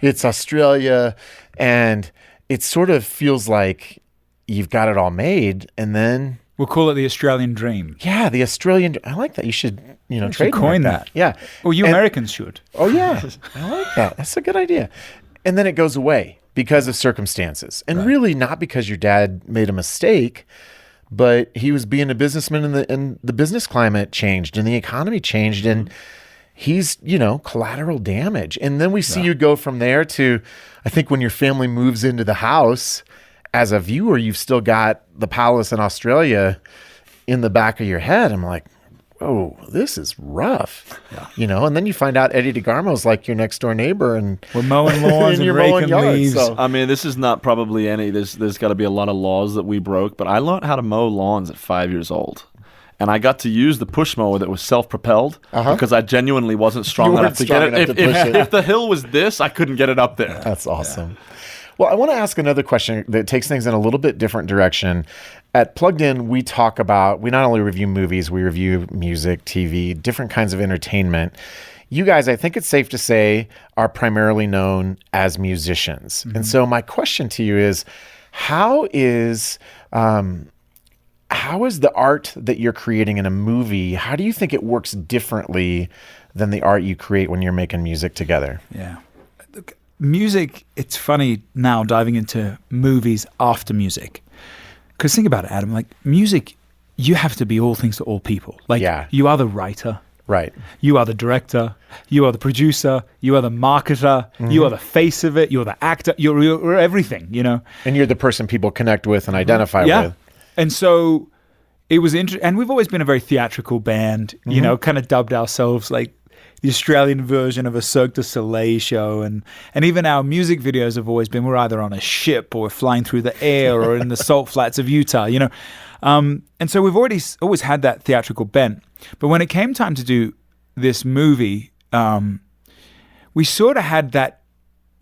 it's Australia, and it sort of feels like you've got it all made, and then we'll call it the Australian dream. the Australian. I like that. You should trademark coin that. Yeah. Well, you Americans should. Oh yeah, I like that. That's a good idea. And then it goes away because of circumstances, and really not because your dad made a mistake, but he was being a businessman, and the business climate changed and the economy changed, and he's collateral damage. And then we see you go from there to, I think when your family moves into the house, as a viewer, you've still got the palace in Australia in the back of your head. I'm like, whoa, this is rough. And then you find out Eddie DeGarmo's like your next door neighbor, and we're mowing lawns and raking leaves. So. I mean, this is not probably any. There's got to be a lot of laws that we broke, but I learned how to mow lawns at 5 years old. And I got to use the push mower that was self-propelled because I genuinely wasn't strong enough to get it. If the hill was this, I couldn't get it up there. That's awesome. Yeah. Well, I want to ask another question that takes things in a little bit different direction. At Plugged In, we not only review movies, we review music, TV, different kinds of entertainment. You guys, I think it's safe to say, are primarily known as musicians. Mm-hmm. And so my question to you is, how is the art that you're creating in a movie, how do you think it works differently than the art you create when you're making music together? Yeah. Music, it's funny now diving into movies after music. Because think about it, Adam, like music, you have to be all things to all people. Like you are the writer Right. You are the director. You are the producer. You are the marketer. You are the face of it. You're the actor. You're everything, you know. And you're the person people connect with and identify with. And so it was interesting. And we've always been a very theatrical band, you know, kind of dubbed ourselves like the Australian version of a Cirque du Soleil show. And even our music videos have always been, we're either on a ship or we're flying through the air or in the salt flats of Utah, you know. And so we've always had that theatrical bent. But when it came time to do this movie, we sort of had that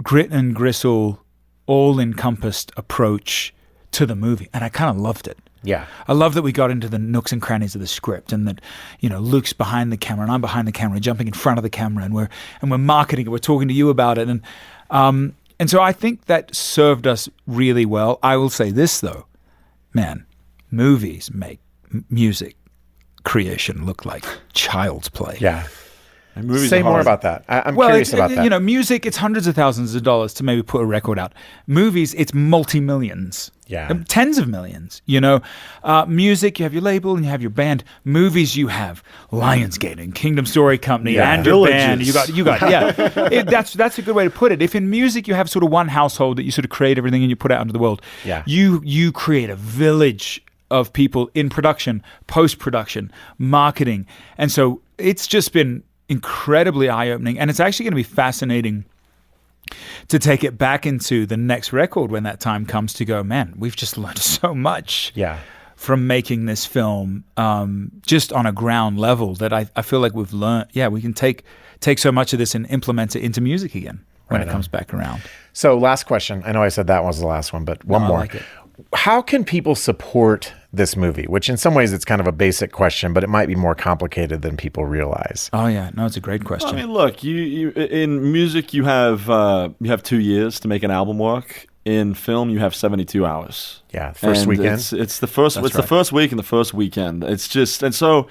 grit and gristle, all-encompassed approach to the movie. And I kind of loved it. Yeah. I love that we got into the nooks and crannies of the script, and that, you know, Luke's behind the camera and I'm behind the camera, jumping in front of the camera, and we're marketing it. We're talking to you about it. And so I think that served us really well. I will say this, though. Man, movies make music creation look like child's play. Yeah. And movies Say are more hard. about that. I'm curious about that. You know, music, it's hundreds of thousands of dollars to maybe put a record out. Movies, it's multi-millions. Yeah. Tens of millions, you know. Music, you have your label and you have your band. Movies, you have Lionsgate and Kingdom Story Company and your band. You got that's a good way to put it. If in music you have sort of one household that you sort of create everything and you put out into the world, you create a village of people in production, post-production, marketing. And so it's just been incredibly eye-opening, and it's actually going to be fascinating to take it back into the next record when that time comes to go, man, we've just learned so much from making this film, just on a ground level, that I feel like we've learned, we can take so much of this and implement it into music again when it comes back around. So last question. I know I said that was the last one, but one more. I like it. How can people support this movie? Which in some ways it's kind of a basic question, but it might be more complicated than people realize. Oh yeah, no, it's a great question. I mean, look, you in music you have 2 years to make an album work. In film, you have 72 hours. Yeah, first weekend. It's the first. The first week and the first weekend. It's just, and so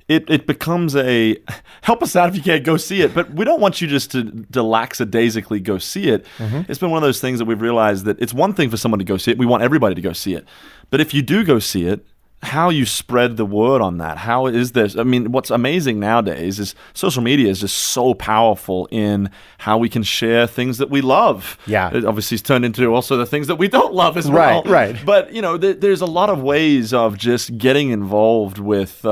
it becomes a help us out if you can't go see it. But we don't want you just to lackadaisically go see it. It's been one of those things that we've realized that it's one thing for someone to go see it. We want everybody to go see it. But if you do go see it, how you spread the word on that? How is this? I mean, what's amazing nowadays is social media is just so powerful in how we can share things that we love. Yeah. It obviously it's turned into also the things that we don't love as well. Right. But, you know, there's a lot of ways of just getting involved with,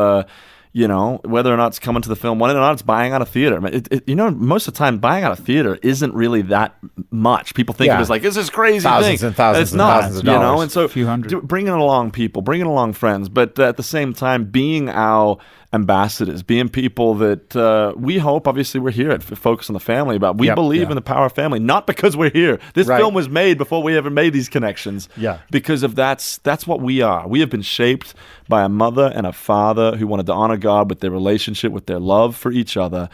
you know, whether or not it's coming to the film, whether or not it's buying out a theater. I mean, you know, most of the time, buying out a theater isn't really that much. People think of it as like, it's this crazy thousands thing. And thousands it's and not, thousands of you know, dollars. and so a few hundred. bringing along people, bringing along friends, but at the same time, being our ambassadors, being people that we hope, obviously we're here at Focus on the Family, but we believe in the power of family, not because we're here. This film was made before we ever made these connections. Yeah. Because of that's what we are. We have been shaped by a mother and a father who wanted to honor God with their relationship, with their love for each other.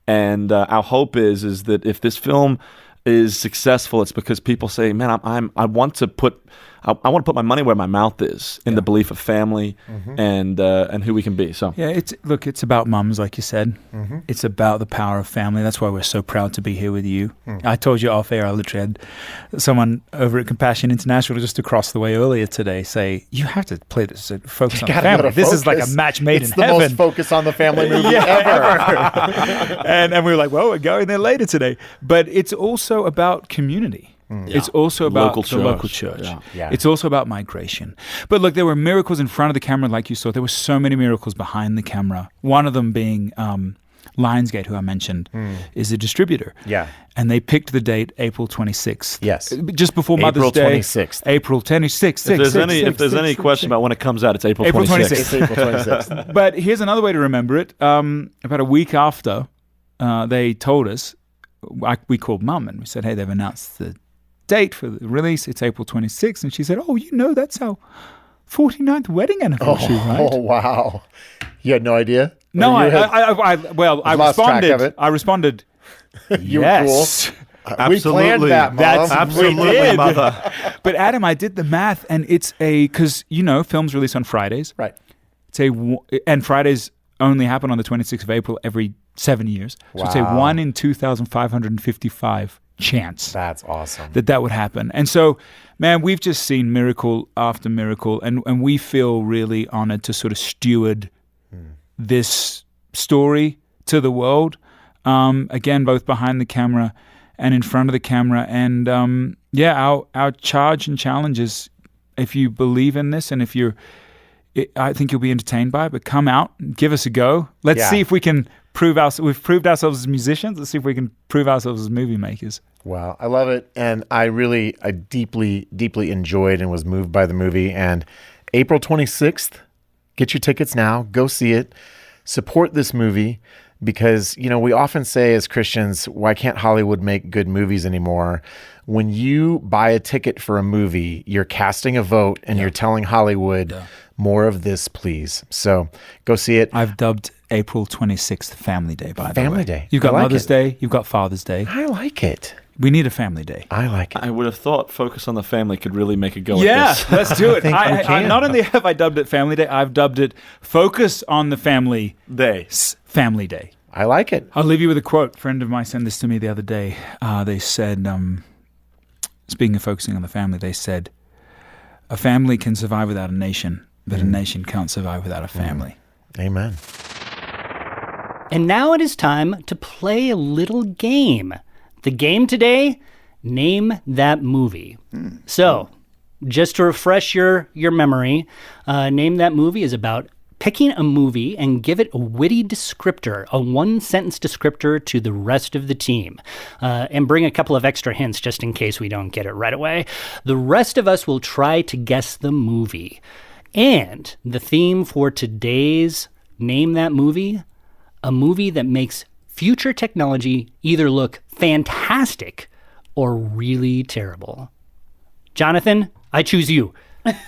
And our hope is that if this film is successful, it's because people say, man, I want to put my money where my mouth is in the belief of family and who we can be. So it's about mums, like you said. It's about the power of family. That's why we're so proud to be here with you. I told you off air, I literally had someone over at Compassion International just across the way earlier today say, you have to play this, Focus on the Family. This is like a match made in heaven. It's the most Focus on the Family movie ever. and we were like, well, we're going there later today. But it's also about community. It's also about the local church. Yeah. It's also about migration. But look, there were miracles in front of the camera, like you saw. There were so many miracles behind the camera. One of them being Lionsgate, who I mentioned, is a distributor. Yeah. And they picked the date April 26th. Yes. Just before Mother's Day. April 26th. April 26th. If there's any question about when it comes out, it's April 26th. It's April 26th. But here's another way to remember it. About a week after they told us, we called Mum and we said, hey, they've announced the date for the release. It's April 26th. And she said, oh, you know, that's our 49th wedding anniversary, right? Oh, wow. You had no idea? No, I lost track of it. I responded, You yes. were cool. We planned that, Mom. That's Absolutely, mother. But Adam, I did the math, and it's because, you know, films release on Fridays. Right. And Fridays only happen on the 26th of April every 7 years. So it's a 1 in 2,555 chance. That's awesome. That would happen. And so, man, we've just seen miracle after miracle, and we feel really honored to sort of steward this story to the world. Again, both behind the camera and in front of the camera. And our charge and challenge is, if you believe in this and if I think you'll be entertained by it, but come out, give us a go. Let's see if we can we've proved ourselves as musicians. Let's see if we can prove ourselves as movie makers. Wow, I love it. And I deeply, deeply enjoyed and was moved by the movie. And April 26th, get your tickets now. Go see it. Support this movie because, we often say as Christians, why can't Hollywood make good movies anymore? When you buy a ticket for a movie, you're casting a vote and you're telling Hollywood, more of this, please. So go see it. I've dubbed April 26th Family Day, by the way. Family Day. You've got I like Mother's it. Day. You've got Father's Day. I like it. We need a family day. I like it. I would have thought Focus on the Family could really make a go Yeah, at this. let's do it. think we can. Not only have I dubbed it Family Day, I've dubbed it Focus on the Family Day. Family Day. I like it. I'll leave you with a quote. A friend of mine sent this to me the other day. They said, speaking of focusing on the family, they said, a family can survive without a nation, but a nation can't survive without a family. Amen. And now it is time to play a little game. The game today, name that movie. So, just to refresh your memory, Name That Movie is about picking a movie and give it a witty descriptor, a one-sentence descriptor to the rest of the team. And bring a couple of extra hints just in case we don't get it right away. The rest of us will try to guess the movie. And the theme for today's Name That Movie, a movie that makes future technology either look fantastic or really terrible. Jonathan, I choose you.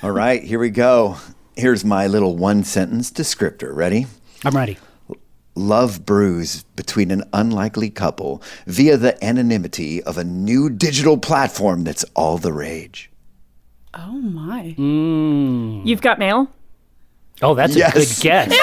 All right, here we go. Here's my little one-sentence descriptor. Ready? I'm ready. Love brews between an unlikely couple via the anonymity of a new digital platform that's all the rage. Oh, my. You've Got Mail? Oh, that's a good guess. Yes,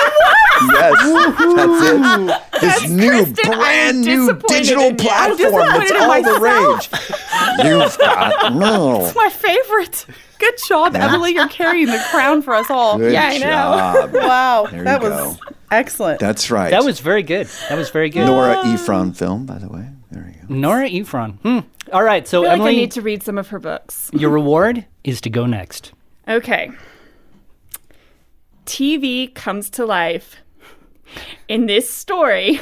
that's it. This new, Kristen, brand I'm new disappointed digital in you. I'm platform that's disappointed in all the myself. rage. You've got no. My favorite. Good job, Emily. You're carrying the crown for us all. Good Yeah, I know. job. Wow. There that you was go. excellent. That's right. That was very good. That was very good. Nora Ephron film, by the way. There you go. Nora Ephron. All right, so I feel like I Emily, need to read some of her books. your reward is to go next. Okay. TV comes to life in this story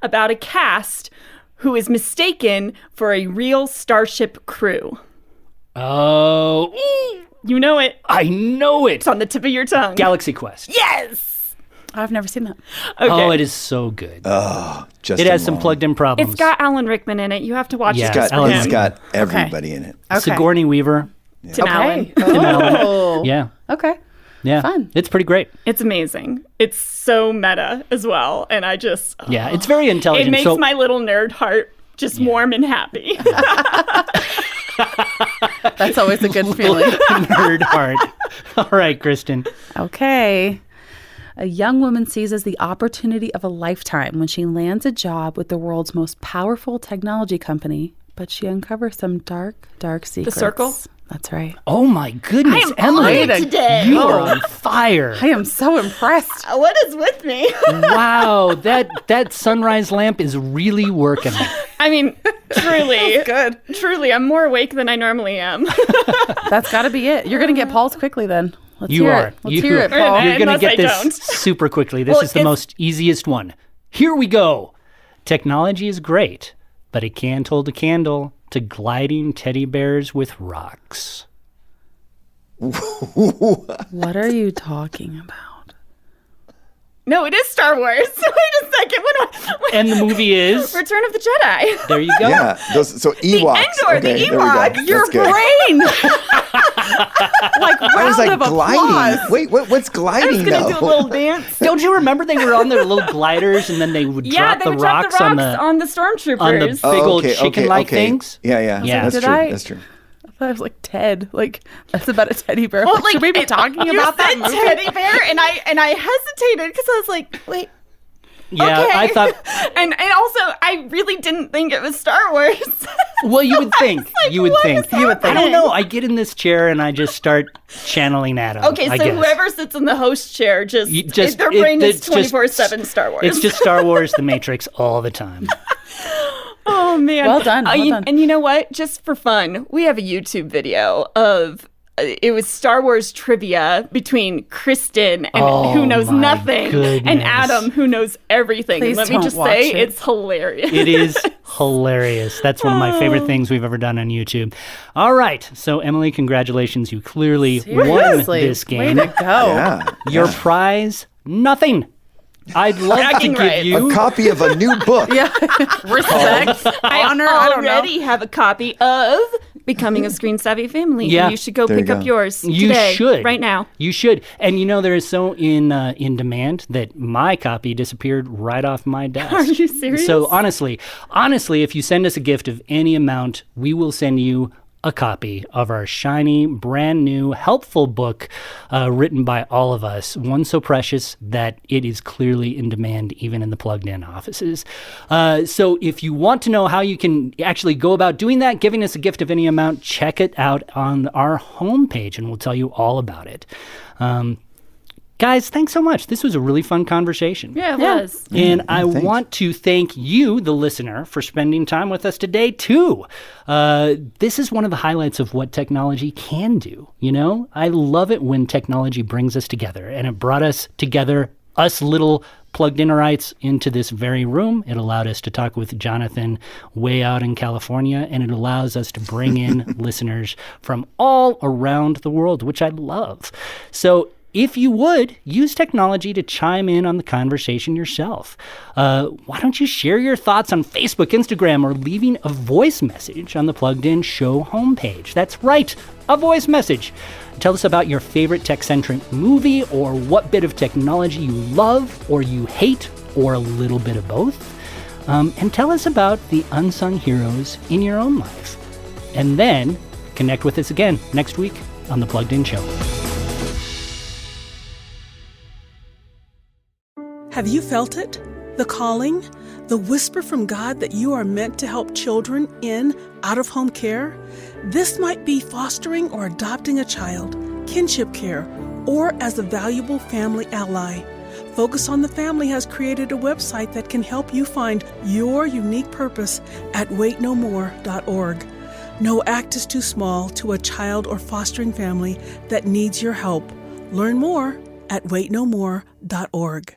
about a cast who is mistaken for a real starship crew. Oh, You know it. I know it. It's on the tip of your tongue. Galaxy Quest. Yes. I've never seen that. Okay. Oh, it is so good. Just It has some alone. plugged-in problems. It's got Alan Rickman in it. You have to watch Yes, it just for Alan him. It's got everybody in it. Okay. Sigourney Weaver. Tim Allen. Oh. Yeah, Okay. yeah. Fun. It's pretty great. It's amazing. It's so meta as well. And I just, Yeah, it's very intelligent. it makes so, my little nerd heart just warm and happy. That's always a good feeling. nerd heart. All right, Kristen. Okay. A young woman seizes the opportunity of a lifetime when she lands a job with the world's most powerful technology company, but she uncovers some dark, dark secrets. Circle? That's right. Oh my goodness, I am Emily. on it today. You are on fire. I am so impressed. What is with me? Wow, that sunrise lamp is really working. I mean, truly. Good. Truly, I'm more awake than I normally am. That's got to be it. You're going to get Paul's quickly then. Let's You hear are. it. Let's hear it, are. Paul. You're going to Unless get I this don't. super quickly. This Well, is the it's- most easiest one. Here we go. Technology is great, but it can't hold a candle to gliding teddy bears with rocks. What are you talking about? No, it is Star Wars. Wait a second. And the movie is... Return of the Jedi. There you go. Yeah, so Ewoks. Endor, the okay, there we go. Ewoks. Your That's good. brain! Like, I was round like of gliding. applause. Wait, what's gliding Gonna though? do a little dance. Don't you remember they were on their little gliders and then they would Yeah, drop they the would drop rocks the on rocks the... on the stormtroopers. on the- big old chicken-like things? Yeah. Yeah. That's Did true. I? That's true. I thought it was like Ted. Like, that's about a teddy bear. Well, Like, should we be talking you about that said movie? teddy bear, and I hesitated because I was like, wait, Yeah, Okay. I thought. and also, I really didn't think it was Star Wars. Well, you would think. You would think. You would I think. don't know. I get in this chair and I just start channeling at him. Okay, I so guess. whoever sits in the host chair their it- brain is it's just- 24/7 Star Wars. It's just Star Wars, The Matrix, all the time. Oh man. Well done, well done. And you know what? Just for fun, we have a YouTube video of it was Star Wars trivia between Kristen and Oh, who knows my nothing goodness. and Adam who knows everything. Please And let me don't just watch say it. it's hilarious. It is hilarious. That's one of my favorite things we've ever done on YouTube. All right. So, Emily, congratulations. You clearly won Seriously. this game. Way to go. Yeah. Your prize, nothing. I'd love to Bragging give rights. you. A copy of a new book. Yeah. Respect. Honor. I don't know. already have a copy of Becoming a Screen Savvy Family. Yeah. And you should go There you pick up go. yours You today, should right now. You should, and there is so in demand that my copy disappeared right off my desk. Are you serious? So honestly, if you send us a gift of any amount, we will send you a copy of our shiny, brand new, helpful book written by all of us. One so precious that it is clearly in demand even in the plugged-in offices. So if you want to know how you can actually go about doing that, giving us a gift of any amount, check it out on our homepage and we'll tell you all about it. Guys, thanks so much. This was a really fun conversation. Yeah, it was. And I thanks. want to thank you, the listener, for spending time with us today, too. This is one of the highlights of what technology can do. I love it when technology brings us together, and it brought us together, us little plugged-innerites, into this very room. It allowed us to talk with Jonathan way out in California, and it allows us to bring in listeners from all around the world, which I love. So if you would, use technology to chime in on the conversation yourself. Why don't you share your thoughts on Facebook, Instagram, or leaving a voice message on the Plugged In Show homepage? That's right, a voice message. Tell us about your favorite tech-centric movie or what bit of technology you love or you hate or a little bit of both. And tell us about the unsung heroes in your own life. And then connect with us again next week on the Plugged In Show. Have you felt it? The calling? The whisper from God that you are meant to help children in out-of-home care? This might be fostering or adopting a child, kinship care, or as a valuable family ally. Focus on the Family has created a website that can help you find your unique purpose at waitnomore.org. No act is too small to a child or fostering family that needs your help. Learn more at waitnomore.org.